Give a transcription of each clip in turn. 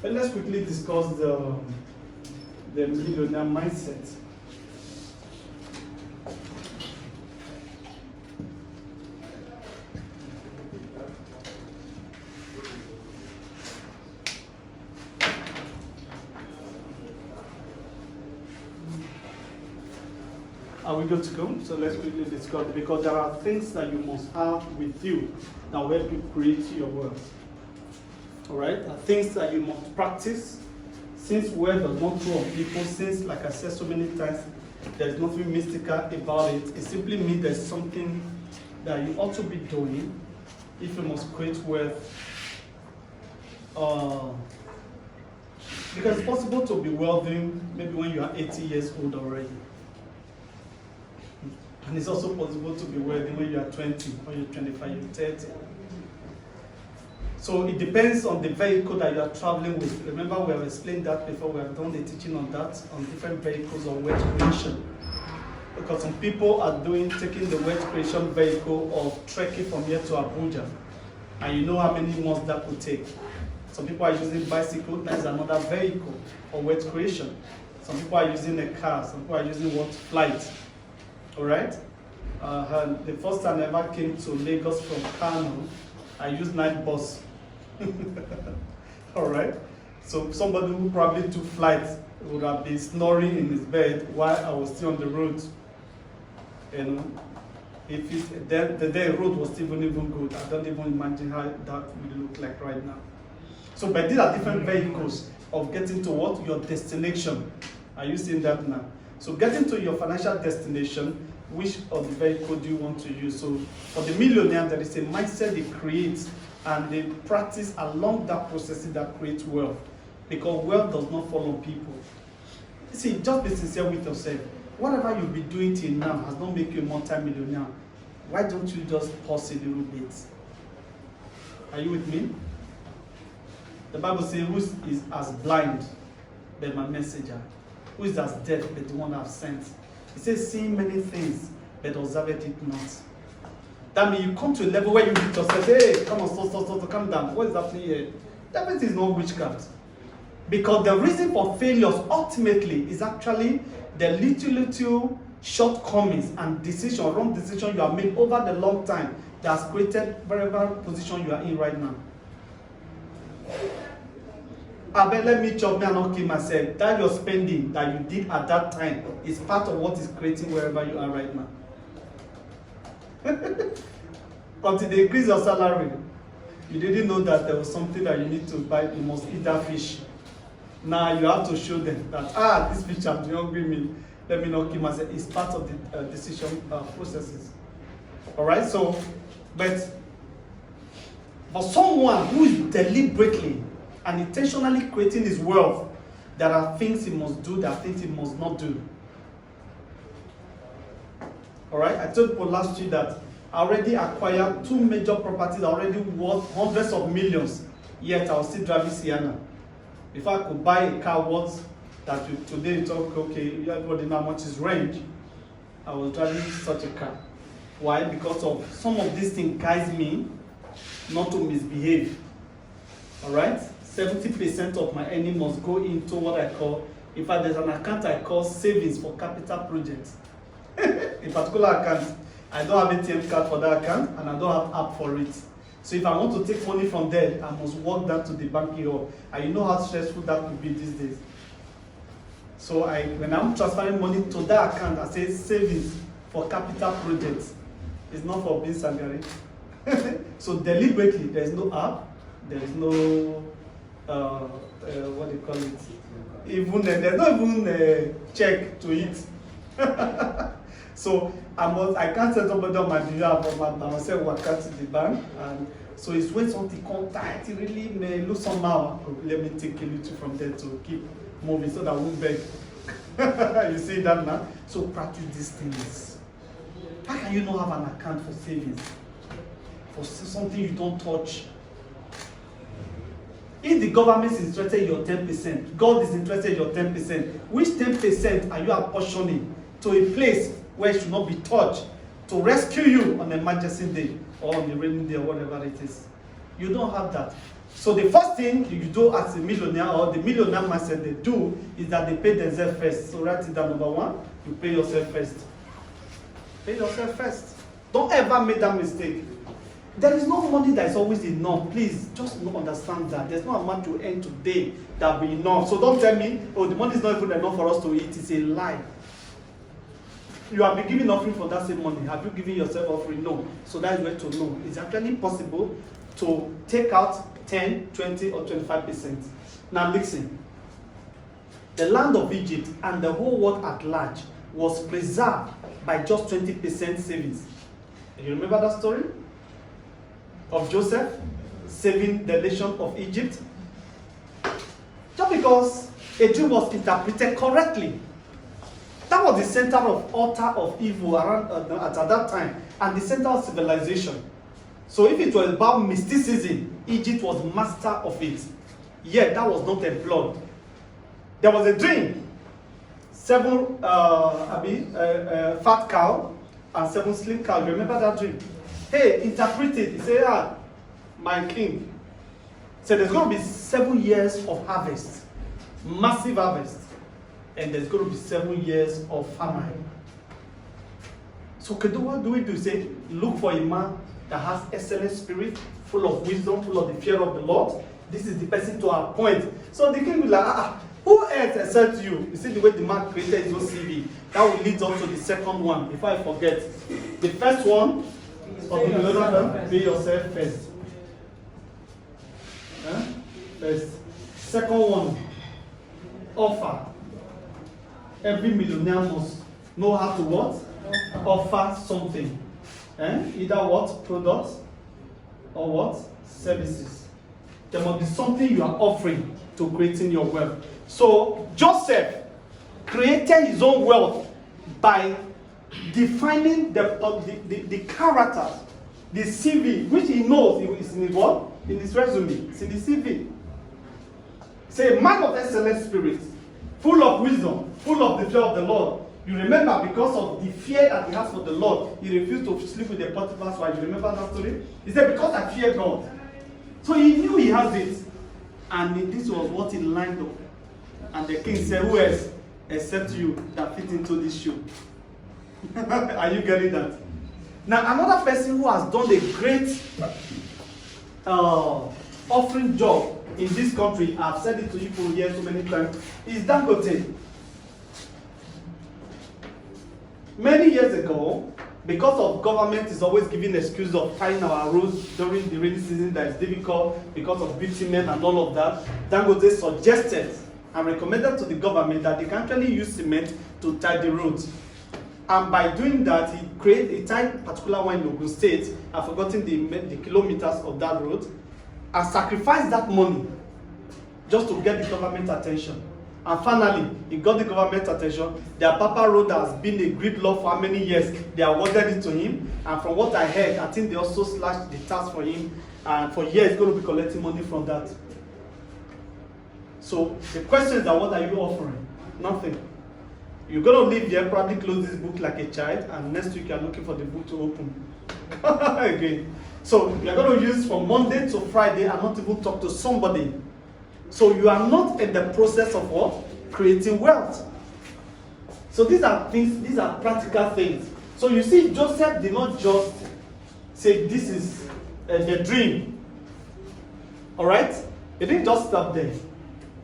But let's quickly discuss the millionaire mindset. Are we good to go? So let's quickly discuss, because there are things that you must have with you that will help you create your wealth. All right? There are things that you must practice. Since wealth does not flow on people, since, like I said so many times, there's nothing mystical about it. It simply means there's something that you ought to be doing if you must create wealth. Because it's possible to be wealthy maybe when you are 80 years old already. And it's also possible to be wealthy when you are 20, when you're 25, you're 30. So it depends on the vehicle that you are traveling with. Remember, we have explained that before. We have done the teaching on that, on different vehicles of wealth creation. Because some people are taking the wealth creation vehicle of trekking from here to Abuja. And you know how many months that could take. Some people are using bicycle, that's another vehicle for wealth creation. Some people are using a car, some people are using flight. All right? The first time I ever came to Lagos from Kano, I used night bus. All right? So somebody who probably took flight would have been snoring in his bed while I was still on the road. You know, then the day road was even good. I don't even imagine how that would look like right now. So, but these are different vehicles of getting to what? Your destination. Are you seeing that now? So getting to your financial destination, which of the vehicle do you want to use? So for the millionaire, there is a mindset they create and they practice along that process that creates wealth. Because wealth does not fall on people. See, just be sincere with yourself. Whatever you'll be doing till now has not made you a multi-millionaire. Why don't you just pause a little bit? Are you with me? The Bible says, who is as blind but my messenger? Who is as deaf but the one I've sent? It says, seeing many things but observeth it not. That means you come to a level where you need to say, hey, come on, stop, calm down. What is happening here? That is not witchcraft. Because the reason for failures ultimately is actually the little shortcomings and wrong decision you have made over the long time that has created whatever position you are in right now. I bet let me chop me and not kill myself. That your spending that you did at that time is part of what is creating wherever you are right now. Until they increase your salary, you didn't know that there was something that you need to buy. You must eat that fish. Now you have to show them that this fish I'm hungry me. Let me not kill myself. It's part of the decision processes. All right. So, but for someone who is deliberately and intentionally creating his wealth, there are things he must do, there are things he must not do. All right, I told people last year that I already acquired 2 major properties already worth hundreds of millions, yet I was still driving Sienna. If I could buy a car worth that today it's okay, everybody know how much is range, I was driving such a car. Why? Because of some of these things guide me not to misbehave. All right? 70% of my earnings must go into what I call, in fact, there's an account I call savings for capital projects. In particular account, I don't have ATM card for that account and I don't have app for it. So if I want to take money from there, I must walk down to the banking hall. And you know how stressful that could be these days. So when I'm transferring money to that account, I say savings for capital projects. It's not for being salary. So deliberately, there is no app, there is no what do you call it? Even there's not even a check to it. So I can't set up on my behalf of myself work out to the bank, and so it's when something comes tight, it really may look somehow. Let me take a little from there to keep moving so that I won't beg. You see that now? So practice these things. How can you not have an account for savings? For something you don't touch? If the government is interested in your 10%, God is interested in your 10%, which 10% are you apportioning to a place where it should not be touched to rescue you on an emergency day or on the rainy day or whatever it is? You don't have that. So the first thing you do as a millionaire, or the millionaire mindset they do, is that they pay themselves first. So write it down, number one, you pay yourself first. Pay yourself first. Don't ever make that mistake. There is no money that is always enough. Please, just understand that. There's no amount to earn today that will be enough. So don't tell me, oh, the money is not even enough for us to eat. It's a lie. You have been giving offering for that same money. Have you given yourself offering? No. So that is where to know. It's actually possible to take out 10, 20, or 25%. Now listen. The land of Egypt and the whole world at large was preserved by just 20% savings. You remember that story? Of Joseph saving the nation of Egypt? Just because a dream was interpreted correctly. That was the center of altar of evil around at that time, and the center of civilization. So if it was about mysticism, Egypt was master of it. Yet that was not employed. There was a dream. 7 fat cow and 7 slim cows. You remember that dream? Hey, interpret it. He said, my king. So there's going to be 7 years of harvest. Massive harvest. And there's going to be 7 years of famine. So what do we do? Say, look for a man that has excellent spirit, full of wisdom, full of the fear of the Lord. This is the person to appoint. So the king will like, who else except you? You see the way the man created his own CV. That will lead on to the second one, before I forget. The first one, pay yourself first. First. Second one, offer. Every millionaire must know how to what? Offer something. Either what? Products or what? Services. There must be something you are offering to creating your wealth. So Joseph created his own wealth by defining the characters, the CV, which he knows is in his what? In his resume. It's in the CV. Say, a man of excellent spirit, full of wisdom, full of the fear of the Lord. You remember, because of the fear that he has for the Lord, he refused to sleep with the Potiphar's wife. You remember that story? He said, because I fear God. So he knew he has it. And this was what he lined up. And the king said, who else except you that fit into this shoe? Are you getting that? Now, another person who has done a great offering job in this country, I've said it to you for years so many times, is Dangote. Many years ago, because of government is always giving excuse of tying our roads during the rainy season that is difficult because of bitumen and all of that, Dangote suggested and recommended to the government that they can actually use cement to tie the roads. And by doing that, he tied particular one in Ogun State, I've forgotten the kilometers of that road, and sacrificed that money just to get the government attention. And finally, he got the government attention. The Apapa Road has been a great law for how many years? They awarded it to him. And from what I heard, I think they also slashed the tax for him. And for years, he's going to be collecting money from that. So the question is that what are you offering? Nothing. You're going to live here, probably close this book like a child, and next week you're looking for the book to open. Again. So you're going to use from Monday to Friday and not even talk to somebody. So you are not in the process of what? Creating wealth. So these are things, these are practical things. So you see, Joseph did not just say this is the dream. Alright? He didn't just stop there.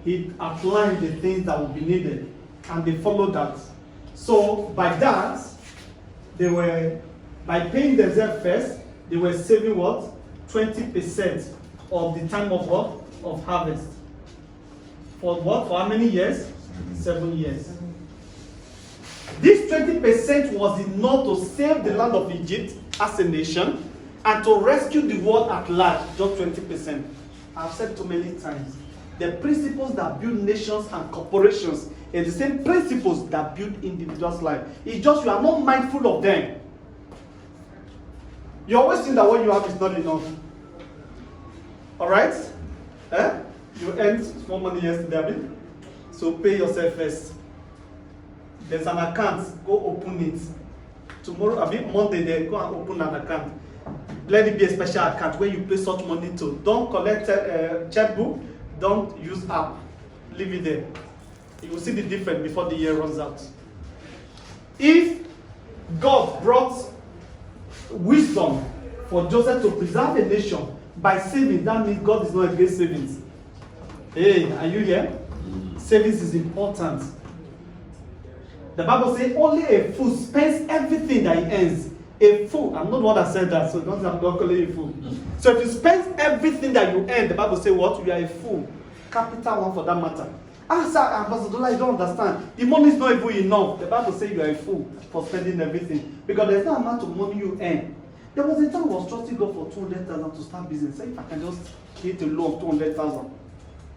He outlined the things that would be needed. And they followed that. So by that, by paying themselves first, they were saving what? 20% of the time of what? Of harvest. For what? For how many years? 7 years. This 20% was enough to save the land of Egypt as a nation and to rescue the world at large, just 20%. I've said too many times, the principles that build nations and corporations are the same principles that build individuals' life. It's just you are not mindful of them. You always think that what you have is not enough. Alright? You earned small money yesterday, so pay yourself first. There's an account, go open it. Tomorrow, Monday, they go and open an account. let it be a special account where you pay such money to. Don't collect a checkbook, don't use app. Leave it there. You will see the difference before the year runs out. If God brought wisdom for Joseph to preserve a nation by saving, that means God is not against savings. Hey, are you here? Savings is important. The Bible says only a fool spends everything that he earns. A fool, I'm not the one that said that, so don't call you a fool. So if you spend everything that you earn, the Bible says what? You are a fool. Capital one for that matter. Sir, Ambassador, I don't understand. The money is not even enough. The Bible says you are a fool for spending everything. Because there's no amount of money you earn. There was a time I was trusting God for 200,000 to start business. Say if I can just hit a loan of 200,000.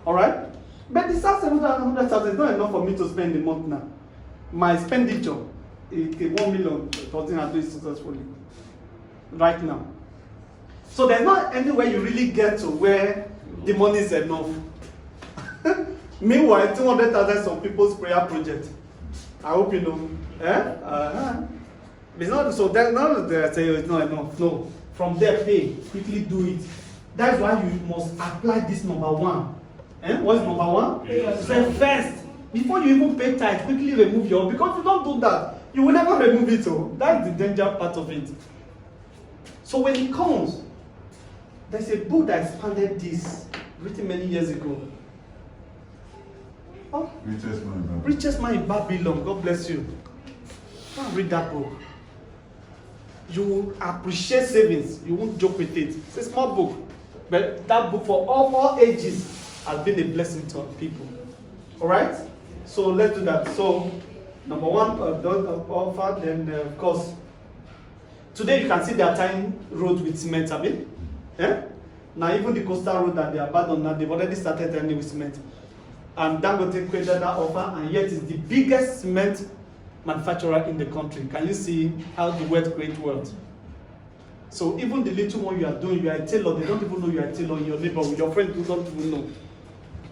Alright? But the start 700,000 is not enough for me to spend a month now. My expenditure, 1 million, something I do successfully. Right now. So there's not anywhere you really get to where the money is enough. Meanwhile, 200,000 some people's prayer project. I hope you know. It's not so that none they say it's not enough. No. From there, pay. Quickly do it. That's why you must apply this number one. What's number one? Say first. Before you even pay tithe, quickly remove your, because if you don't do that, you will never remove it. Oh. That's the danger part of it. So when it comes, there's a book that expanded this, written many years ago. Oh, Richest Man in Babylon. God bless you. Go and read that book. You will appreciate savings. You won't joke with it. It's a small book. But that book for all ages has been a blessing to people. Alright? So let's do that. So, number one, don't offer. Then, of course, today you can see they are tying roads with cement, have you? Yeah? Now, even the coastal road that they abandoned now, they've already started tying with cement. And Dangote created that offer, and yet it's the biggest cement manufacturer in the country. Can you see how the wealth creates wealth? So even the little one you are doing, you are a tailor, they don't even know you are a tailor in your neighborhood. Your friends don't even know.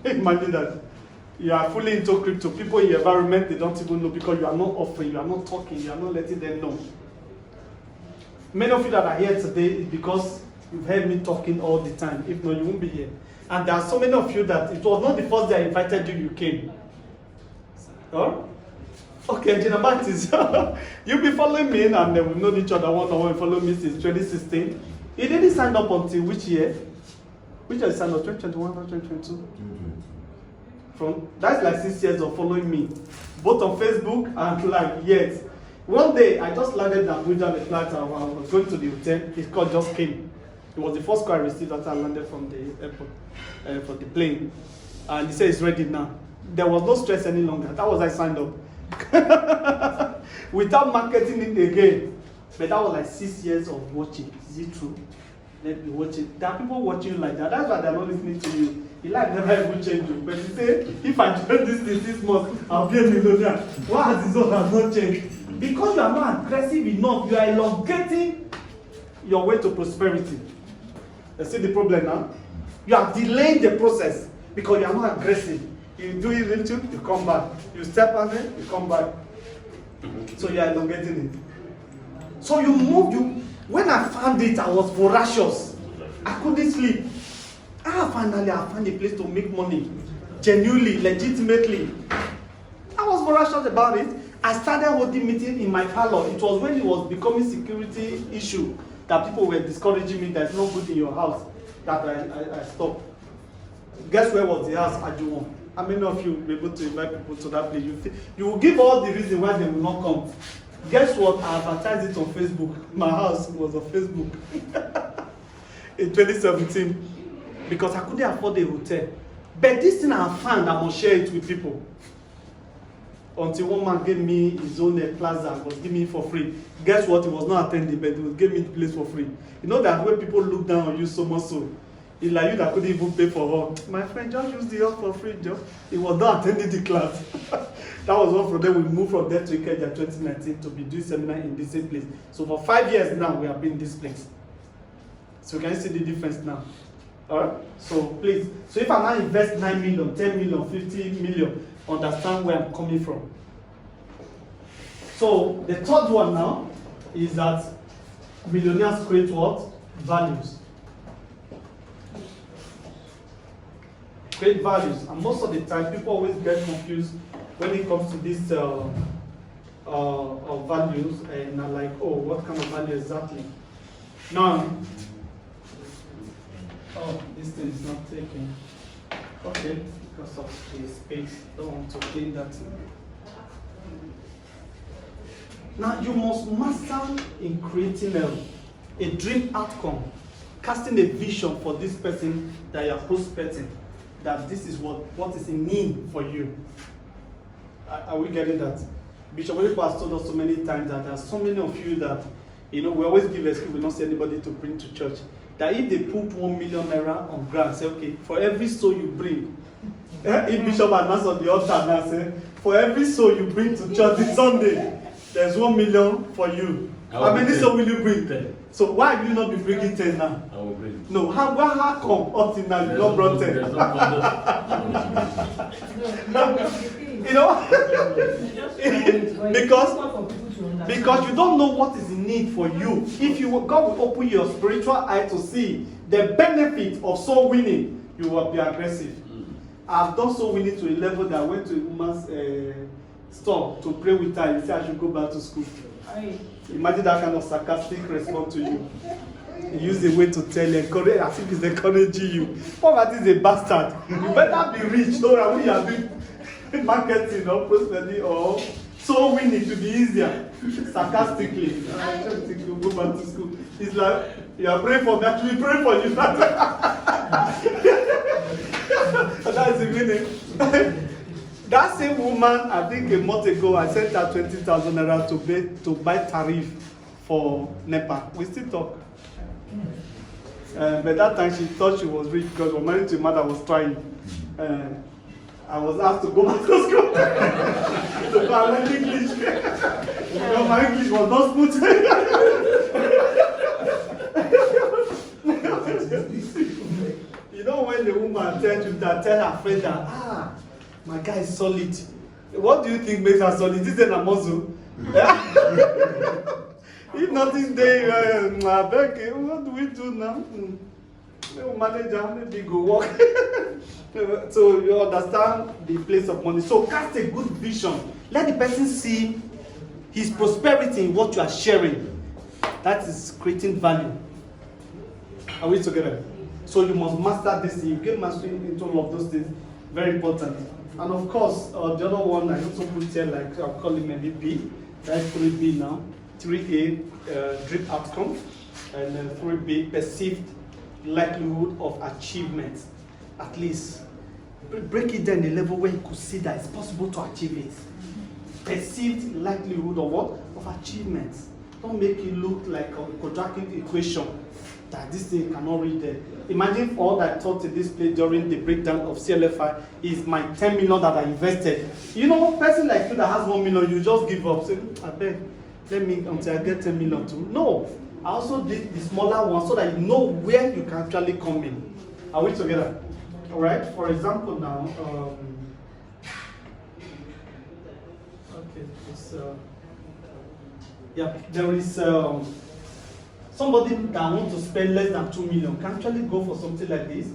Imagine that. You are fully into crypto. People in your environment, they don't even know because you are not offering, you are not talking, you are not letting them know. Many of you that are here today is because you've heard me talking all the time. If not, you won't be here. And there are so many of you that it was not the first day I invited you, you came. Huh? Okay, Gina Baptist, you'll be following me, and we've known each other one-on-one. Follow me since 2016. He didn't sign up until which year? Which year he signed up? 2021 or 2022? That's like 6 years of following me, both on Facebook and like yet. One day, I just landed in Abuja on the flight, and I was going to the hotel. His call just came. It was the first call I received after I landed from the airport for the plane. And he said it's ready now. There was no stress any longer. That was I signed up. Without marketing it again. But that was like 6 years of watching. Is it true? Let me watch it. There are people watching you like that. That's why they're not listening to you. Your life never even change you. But you say, if I join this in 6 months, I'll be a millionaire. Why has this all has not changed? Because you are not aggressive enough. You are elongating your way to prosperity. You see the problem now? You are delaying the process because you are not aggressive. You do it little, you come back. You step on it, you come back. So you are elongating it. So you moved. When I found it, I was voracious. I couldn't sleep. Finally, I found a place to make money. Genuinely, legitimately. I was voracious about it. I started holding meetings in my parlor. It was when it was becoming security issue that people were discouraging me. There's no good in your house. That I stopped. Guess where was the house? Ajuwon. How many of you will be able to invite people to that place? You will give all the reason why they will not come. Guess what? I advertised it on Facebook. My house was on Facebook in 2017 because I couldn't afford a hotel. But this thing I found, I must share it with people. Until one man gave me his own plaza, was giving me for free. Guess what? He was not attending, but he was giving me the place for free. You know that when people look down on you so much so, it's like you that couldn't even pay for her. My friend just used the house for free, Joe. He was not attending the class. That was one from them. We moved from there to Ikeja 2019 to be doing seminar in the same place. So for 5 years now, we have been in this place. So can you see the difference now? Alright? So please. So if I now invest 9 million, 10 million, 50 million, understand where I'm coming from. So the third one now is that millionaires create what? values. Create values. And most of the time, people always get confused when it comes to these values and are like, oh, what kind of value exactly? Now, oh, this thing is not taking. Okay, because of the space. Don't want to clean that. Now, you must master in creating a dream outcome, casting a vision for this person that you are prospecting, that this is what is in need for you. Are we getting that? Bishop Oliver has told us so many times that there are so many of you that, we always give excuse, we don't see anybody to bring to church. That if they put 1 million naira on ground, say, okay, for every soul you bring, if Bishop announced on the altar now, say, for every soul you bring to church this Sunday, there's 1 million for you. How many souls will you bring? 10. So why will you not be bringing 10 now? I will bring. No, how come up till now you not brought 10? Because you don't know what is in need for you. If God will open your spiritual eye to see the benefit of soul winning, you will be aggressive. I've done soul winning to a level that I went to a woman's store to pray with her and say I should go back to school. Imagine that kind of sarcastic response to you. He used a way to tell you, encourage, as if he's encouraging you. Poverty is a bastard. You better be rich, so that when you are doing marketing or prosperity or soul winning to be easier. Sarcastically, you go back to school. It's like you are praying for me, actually praying for you. That's the meaning. That same woman, I think a month ago, I sent her 20,000 naira to buy tariff for NEPA. We still talk. But that time she thought she was rich because we were married to a man that was trying. I was asked to go back to school to go and learn English. My English was not smooth. When the woman tells you that, tell her friend that, my guy is solid. What do you think makes her solid? Is it a muscle? If nothing there, what do we do now? Manager, maybe go work. So you understand the place of money. So cast a good vision. Let the person see his prosperity in what you are sharing. That is creating value. Are we together? So you must master this thing. You get mastery into all of those things. Very important. And of course, the other one I also put here, like I'll call him maybe B. That's 3B now. 3A, dream outcome. And then 3B, perceived likelihood of achievement. At least. Break it down a level where you could see that it's possible to achieve it. Perceived likelihood of what? Of achievement. Don't make it look like a quadratic equation that this thing cannot read there. Imagine all that I taught in this place during the breakdown of CLFI is my 10 million that I invested. A person like you that has 1 million, you just give up. Say, I beg, let me until I get 10 million too. No. I also did the smaller one so that you know where you can actually come in. Are we together? All right. For example, now, there is somebody that wants to spend less than 2 million can actually go for something like this.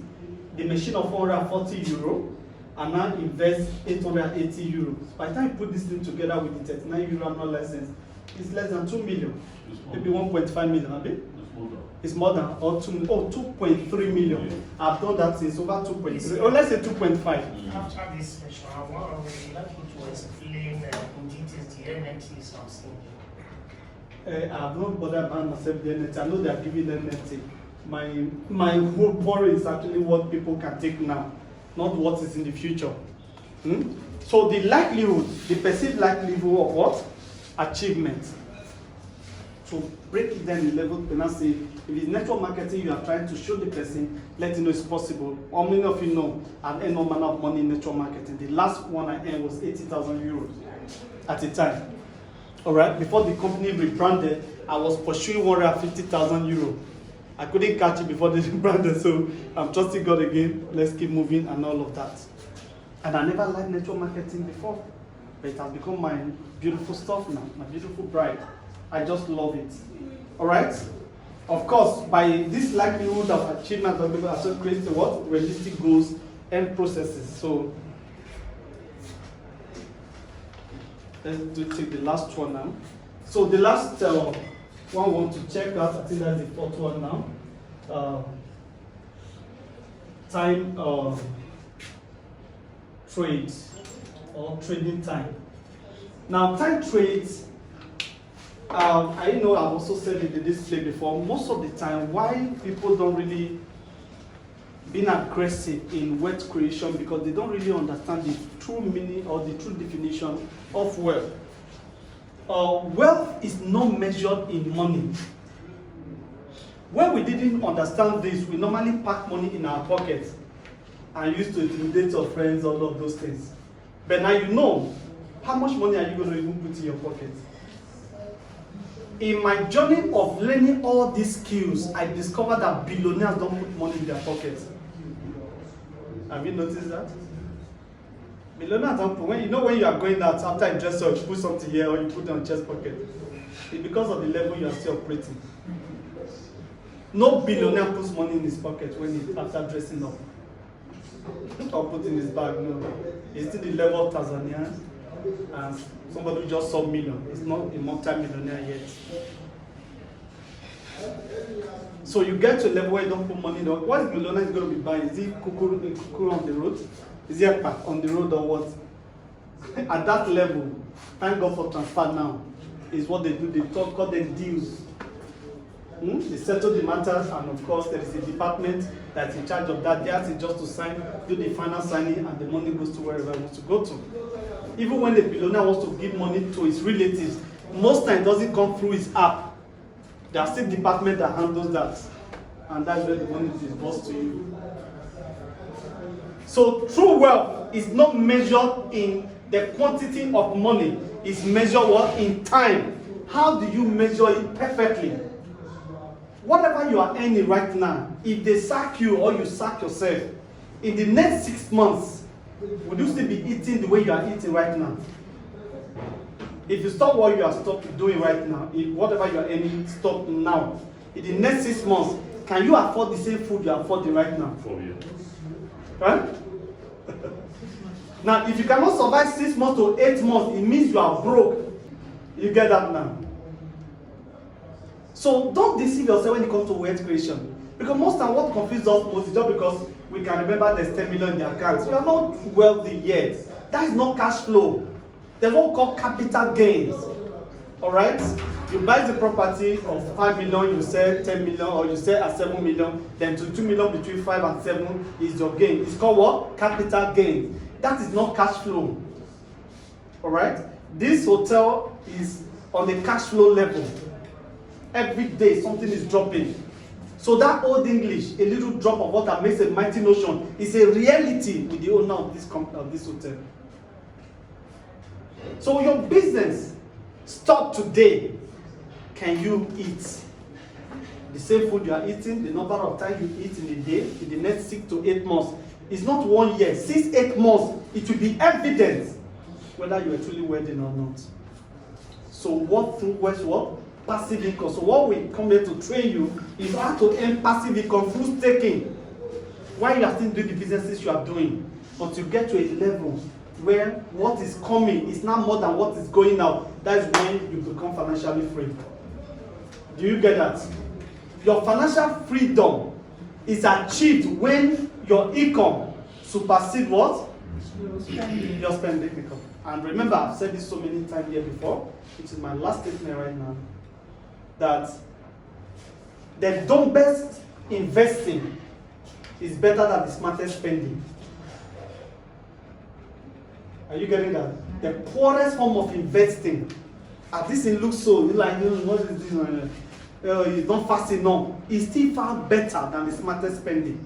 The machine of 440 euro and now invest 880 euros. By the time you put this thing together with the 39 euro annual license, it's less than 2 million. Maybe 1.5 million, a bit? It's more than, or 2.3 million. I've done that since over 2.3, or let's say 2.5. After this session, I would like you to explain in details the NFTs I'm seeing. I've not bothered about myself the NFT. I know they are giving the NFT. My whole worry is actually what people can take now, not what is in the future. So the likelihood, the perceived likelihood of what? Achievement. So break it down in level and say, if it's network marketing, you are trying to show the person, let you know it's possible. How many of you know I've earned no amount of money in network marketing? The last one I earned was 80,000 euros at a time. All right, before the company rebranded, I was pursuing 150,000 euros. I couldn't catch it before they rebranded, so I'm trusting God again. Let's keep moving and all of that. And I never liked network marketing before, but it has become my beautiful stuff now, my beautiful bride. I just love it. All right? Of course, by this likelihood of achievement of people also creates what? Realistic goals and processes. So let's take the last one now. So the last one we want to check out, I think that's the fourth one now. Time trade or trading time. Now, time trades, I know I've also said it in this display before, most of the time why people don't really being aggressive in wealth creation because they don't really understand the true meaning or the true definition of wealth. Wealth is not measured in money. When we didn't understand this, we normally pack money in our pockets and used to intimidate our friends, all of those things. But now you know, how much money are you going to even put in your pocket? In my journey of learning all these skills, I discovered that billionaires don't put money in their pockets. Have you noticed that? Millionaires don't put, when you are going out after you dress up, you put something here or you put it on chest pocket. It's because of the level you are still operating. No billionaire puts money in his pocket when he after dressing up. Or put in his bag, no. It's still the level of Tanzania and somebody who just saw million. It's not a multi-millionaire yet. So you get to a level where you don't put money in. What is millionaire is going to be buying? Is it kuku on the road? Is it ekpa on the road or what? At that level, thank God for transfer now, is what they do. They call them deals. They settle the matters, and of course there is a department that's in charge of that. Theirs is just to sign, do the final signing, and the money goes to wherever it wants to go to. Even when the billionaire wants to give money to his relatives, most times it doesn't come through his app. There are still department that handles that, and that's where the money is disbursed to you. So true wealth is not measured in the quantity of money. It's measured what? In time. How do you measure it perfectly? Whatever you are earning right now, if they sack you or you sack yourself, in the next 6 months, would you still be eating the way you are eating right now? If you stop what you are doing right now, if whatever you are earning, stop now. In the next 6 months, can you afford the same food you are affording right now? 4 years. Right? Now, if you cannot survive 6 months to 8 months, it means you are broke. You get that now. So don't deceive yourself when it comes to wealth creation. Because most time what confuses us most is just because we can remember there's 10 million in the account. We are not wealthy yet. That is not cash flow. There's what we call capital gains. Alright? You buy the property of 5 million, you sell 10 million, or you sell at 7 million, then to 2 million between 5 and 7 is your gain. It's called what? Capital gain. That is not cash flow. Alright? This hotel is on the cash flow level. Every day something is dropping. So that old English, a little drop of water makes a mighty ocean, is a reality with the owner of this company, of this hotel. So your business, stop today. Can you eat the same food you are eating, the number of times you eat in a day, in the next 6 to 8 months? It's not 1 year, 6, 8 months. It will be evident whether you are truly wealthy or not. So what through what? Passive income. So what we come here to train you is how to earn passive income through staking. While you are still doing the businesses you are doing, but you get to a level where what is coming is now more than what is going out. That is when you become financially free. Do you get that? Your financial freedom is achieved when your income supersedes what? Your spending income. And remember, I've said this so many times here before, which is my last statement right now, that the dumbest investing is better than the smartest spending. Are you getting that? The poorest form of investing, at least it looks so, like, what is this? You don't fast enough. It's still far better than the smartest spending.